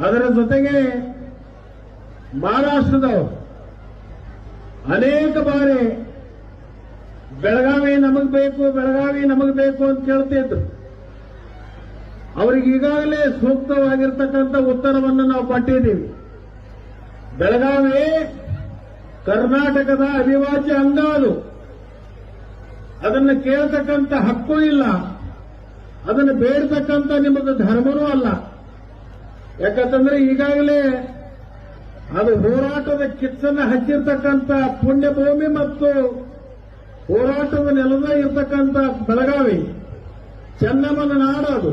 ಅದರ ಜೊತೆಗೆ ಮಹಾರಾಷ್ಟ್ರದವರು ಅನೇಕ ಬಾರಿ ಬೆಳಗಾವಿ ನಮಗ್ ಬೇಕು, ಬೆಳಗಾವಿ ನಮಗ್ ಬೇಕು ಅಂತ ಕೇಳ್ತಿದ್ರು. ಅವರಿಗೆ ಈಗಾಗಲೇ ಸೂಕ್ತವಾಗಿರ್ತಕ್ಕಂಥ ಉತ್ತರವನ್ನು ನಾವು ಕೊಟ್ಟಿದ್ದೀವಿ. ಬೆಳಗಾವಿ ಕರ್ನಾಟಕದ ಅವಿಭಾಜ್ಯ ಅಂಗ, ಅದನ್ನು ಕೇಳ್ತಕ್ಕಂಥ ಹಕ್ಕು ಇಲ್ಲ, ಅದನ್ನು ಬೇಡ್ತಕ್ಕಂಥ ನಿಮ್ಮದು ಧರ್ಮನೂ ಅಲ್ಲ. ಯಾಕಂತಂದ್ರೆ ಈಗಾಗಲೇ ಅದು ಹೋರಾಟದ ಕಿಚ್ಚನ್ನು ಹಚ್ಚಿರ್ತಕ್ಕಂಥ ಪುಣ್ಯಭೂಮಿ ಮತ್ತು ಹೋರಾಟದ ನೆಲದ ಇರ್ತಕ್ಕಂಥ ಬೆಳಗಾವಿ ಚೆನ್ನಮ್ಮನ ನಾಡದು.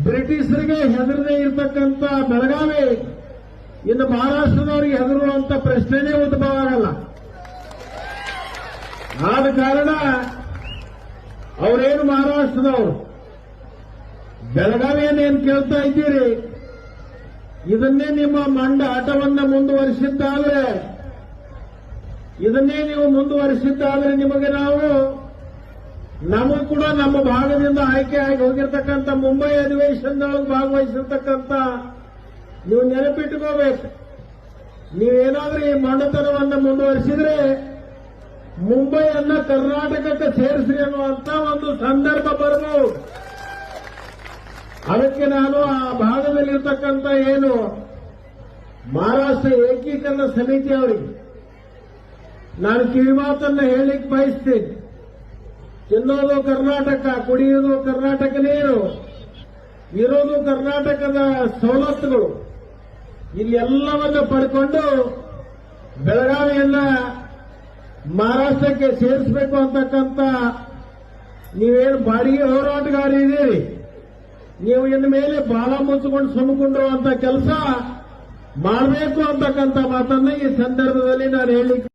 ಬ್ರಿಟಿಷರಿಗೆ ಹೆದರದೇ ಇರತಕ್ಕಂಥ ಬೆಳಗಾವಿ ಇನ್ನು ಮಹಾರಾಷ್ಟ್ರದವರಿಗೆ ಹೆದರುವಂತ ಪ್ರಶ್ನೆನೇ ಉದ್ಭವ ಆಗಲ್ಲ. ಆದ ಕಾರಣ ಅವರೇನು ಮಹಾರಾಷ್ಟ್ರದವರು ಬೆಳಗಾವಿಯನ್ನೇನು ಕೇಳ್ತಾ ಇದ್ದೀರಿ, ಇದನ್ನೇ ನಿಮ್ಮ ಮಂಡ ಆಟವನ್ನ ಮುಂದುವರಿಸಿದ್ದಾದ್ರೆ, ಇದನ್ನೇ ನೀವು ಮುಂದುವರಿಸಿದ್ದಾದ್ರೆ ನಿಮಗೆ ನಮಗೂ ಕೂಡ ನಮ್ಮ ಭಾಗದಿಂದ ಆಯ್ಕೆ ಆಗಿ ಹೋಗಿರ್ತಕ್ಕಂಥ ಮುಂಬೈ ಅಧಿವೇಶನದೊಳಗೆ ಭಾಗವಹಿಸಿರ್ತಕ್ಕಂಥ ನೀವು ನೆನಪಿಟ್ಟುಕೋಬೇಕು. ನೀವೇನಾದ್ರೂ ಈ ಮಂಡತನವನ್ನು ಮುಂದುವರಿಸಿದ್ರೆ ಮುಂಬೈಯನ್ನ ಕರ್ನಾಟಕಕ್ಕೆ ಸೇರಿಸ್ರಿ ಅನ್ನುವಂತ ಒಂದು ಸಂದರ್ಭ ಬರಬಹುದು. ಅದಕ್ಕೆ ನಾನು ಆ ಭಾಗದಲ್ಲಿರ್ತಕ್ಕಂಥ ಏನು ಮಹಾರಾಷ್ಟ್ರ ಏಕೀಕರಣ ಸಮಿತಿ ಅವರಿಗೆ ನಾನು ಕಿವಿಮಾತನ್ನು ಹೇಳಲಿಕ್ಕೆ ಬಯಸ್ತೀನಿ. ತಿನ್ನೋದು ಕರ್ನಾಟಕ, ಕುಡಿಯೋದು ಕರ್ನಾಟಕ ನೀರು, ಇರೋದು ಕರ್ನಾಟಕದ ಸವಲತ್ತುಗಳು, ಇಲ್ಲೆಲ್ಲವನ್ನು ಪಡ್ಕೊಂಡು ಬೆಳಗಾವಿಯನ್ನ ಮಹಾರಾಷ್ಟ್ರಕ್ಕೆ ಸೇರಿಸಬೇಕು ಅಂತಕ್ಕಂಥ ನೀವೇನು ಬಾಡಿಗೆ ಹೋರಾಟಗಾರರಿದ್ದೀರಿ, ನೀವು ಇನ್ನು ಮೇಲೆ ಬಾಲ ಮುಚ್ಚಿಕೊಂಡು ಸುಮ್ಕೊಂಡಿರುವಂತ ಕೆಲಸ ಮಾಡಬೇಕು ಅಂತಕ್ಕಂಥ ಮಾತನ್ನ ಈ ಸಂದರ್ಭದಲ್ಲಿ ನಾನು ಹೇಳಲಿಕ್ಕೆ